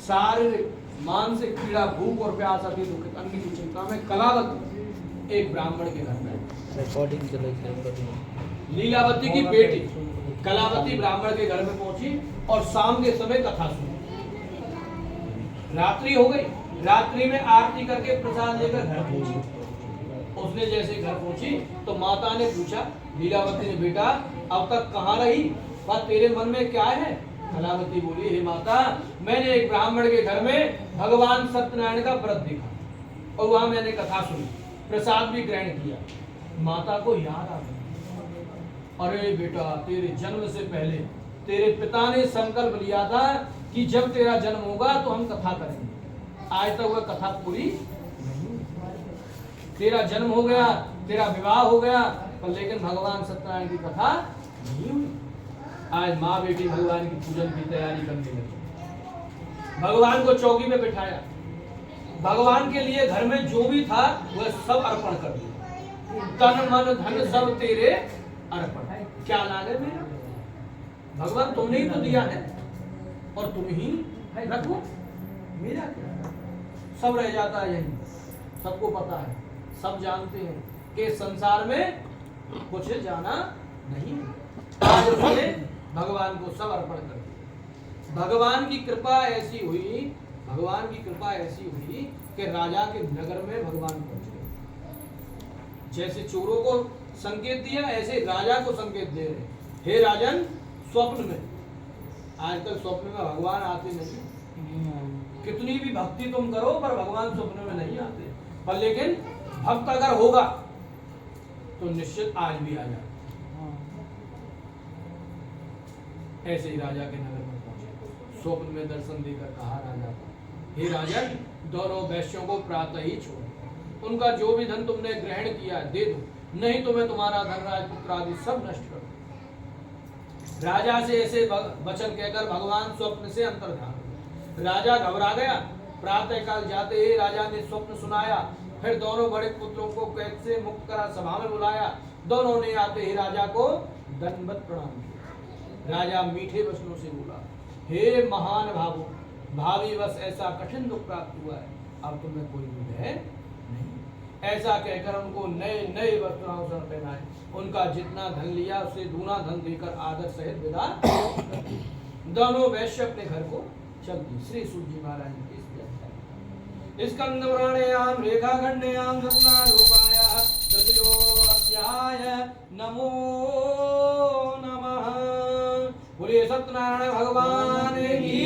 शारीरिक मानसिक पीड़ा, भूख और प्यास अति दुखित अन्य की चिंता में कलावती एक ब्राह्मण के घर में रिकॉर्डिंग चले। लीलावती की बेटी कलावती ब्राह्मण के घर में पहुंची और शाम के समय कथा सुनी। रात्रि हो गई, रात्रि में आरती करके प्रसाद लेकर घर पहुंची। उसने जैसे घर पहुंची तो माता ने पूछा, लीलावती ने, बेटा अब तक कहाँ रही, बात तेरे मन में क्या है? कलावती बोली, हे माता, मैंने एक ब्राह्मण के घर में भगवान सत्यनारायण का व्रत देखा और वहां मैंने कथा सुनी, प्रसाद भी ग्रहण किया। माता को याद आ गया, अरे बेटा, तेरे जन्म से पहले तेरे पिता ने संकल्प लिया था कि जब तेरा जन्म होगा तो हम कथा करेंगे। आज तक वह कथा पूरी नहीं। तेरा जन्म हो गया, तेरा विवाह हो गया, पर लेकिन भगवान सत्यनारायण की कथा नहीं हुई। आज माँ बेटी भगवान की पूजन की तैयारी करने लगी। भगवान को चौकी में बिठाया, भगवान के लिए घर में जो भी था वह सब अर्पण कर दिया। तन मन धन सब तेरे अर्पण। क्या लागे मेरा? भगवान तुमने ही तो दिया है और तुम ही रखो, मेरा क्या? सब रह जाता है यही। सबको पता है, सब जानते हैं कि संसार में कुछ जाना नहीं। आज उसने भगवान को सब अर्पण कर दिया। भगवान की कृपा ऐसी हुई, भगवान की कृपा ऐसी हुई कि राजा के नगर में भगवान पहुंच गए। जैसे चोरों को संकेत दिया, ऐसे राजा को संकेत दे रहे, हे राजन, स्वप्न में। आजकल स्वप्न में भगवान आते नहीं। कितनी भी भक्ति तुम करो पर भगवान स्वप्न में नहीं आते, पर लेकिन भक्त अगर होगा तो निश्चित आज भी आ जाए। ऐसे ही राजा के नगर में पहुंचे। स्वप्न में दर्शन देकर कहा राजा को, हे राजन, दोनों वैश्यों को प्रातः ही छोड़ो। उनका जो भी धन तुमने ग्रहण किया है दे दो, नहीं तो मैं तुम्हारा धन, राजपुत्र आदि सब नष्ट कर दूं। राजा से ऐसे वचन कहकर भगवान स्वप्न से अंतर्धान हुए। राजा घबरा गया। प्रातः काल जाते ही राजा ने स्वप्न सुनाया। फिर दोनों बड़े पुत्रों को कैद से मुक्त करा सभा में बुलाया। दोनों ने आते ही राजा को दंडवत प्रणाम किया। राजा मीठे वचनों से बोला, हे महान भावो, भावी बस ऐसा कठिन दुख प्राप्त हुआ है, अब तुम्हें कोई दुख है नहीं। ऐसा कहकर उनको नए नए वस्त्राभूषण पहनाए। उनका जितना धन लिया उसे दूना धन देकर आदर सहित विदा। दोनों वैश्य अपने घर को चल दी। श्री सूत जी महाराज की स्कंद पुराणयाम रेखा खंडयाम रत्नारूपाय तृतीयो अध्याय। नमो नमः। बोलिए सत्यनारायण भगवान की